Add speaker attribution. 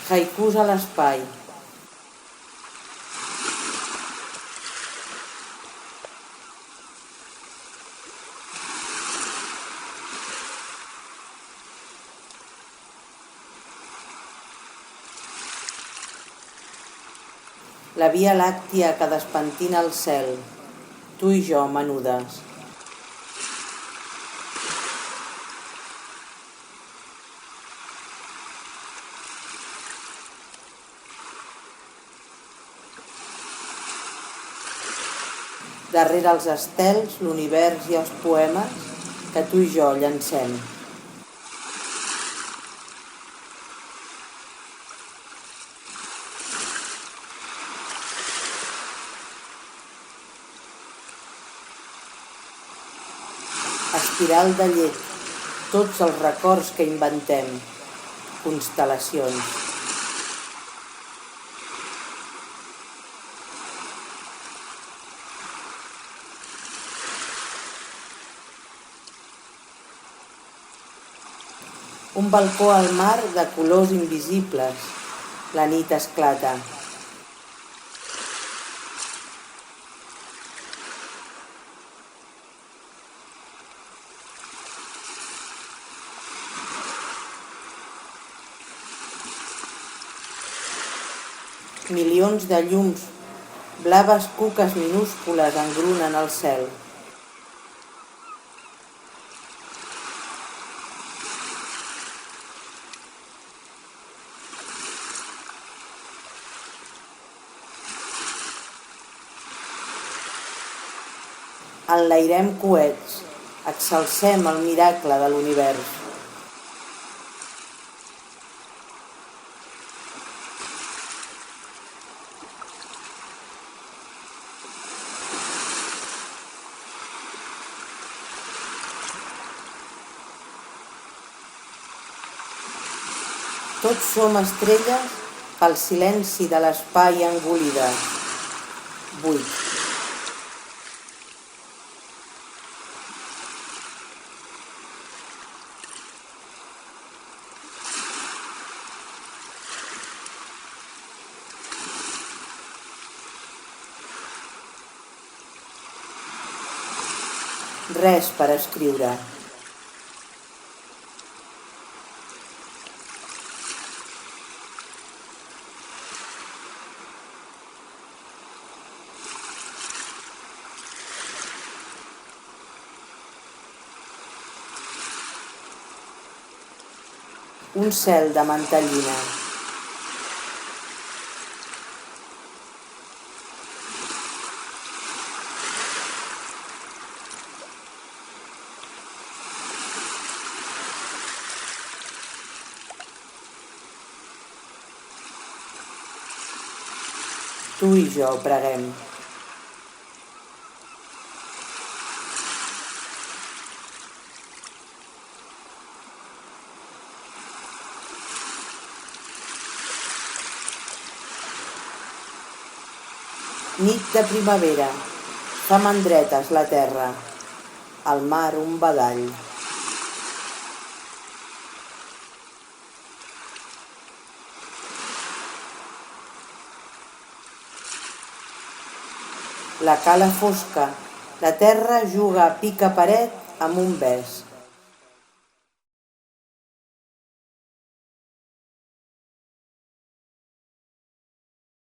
Speaker 1: Haikus a l'espai. La via làctia que despentina el cel, tu i jo, menudes. Darrere els estels, l'univers i els poemes que tu i jo llancem. Espiral de llet, tots els records que inventem, constel·lacions. Un balcó al mar de colors invisibles, la nit esclata. Milions de llums, blaves cuques minúscules engrunen el cel. Enlairem coets, exalcem el miracle de l'univers. Tots som estrelles pel silenci de l'espai engolides. Buit. Res per escriure. Un cel de mantellina. Tu i jo preguem. Nit de primavera, fa mandretes la terra, al mar un badall. La cala fosca, la terra juga a pica paret amb un bes.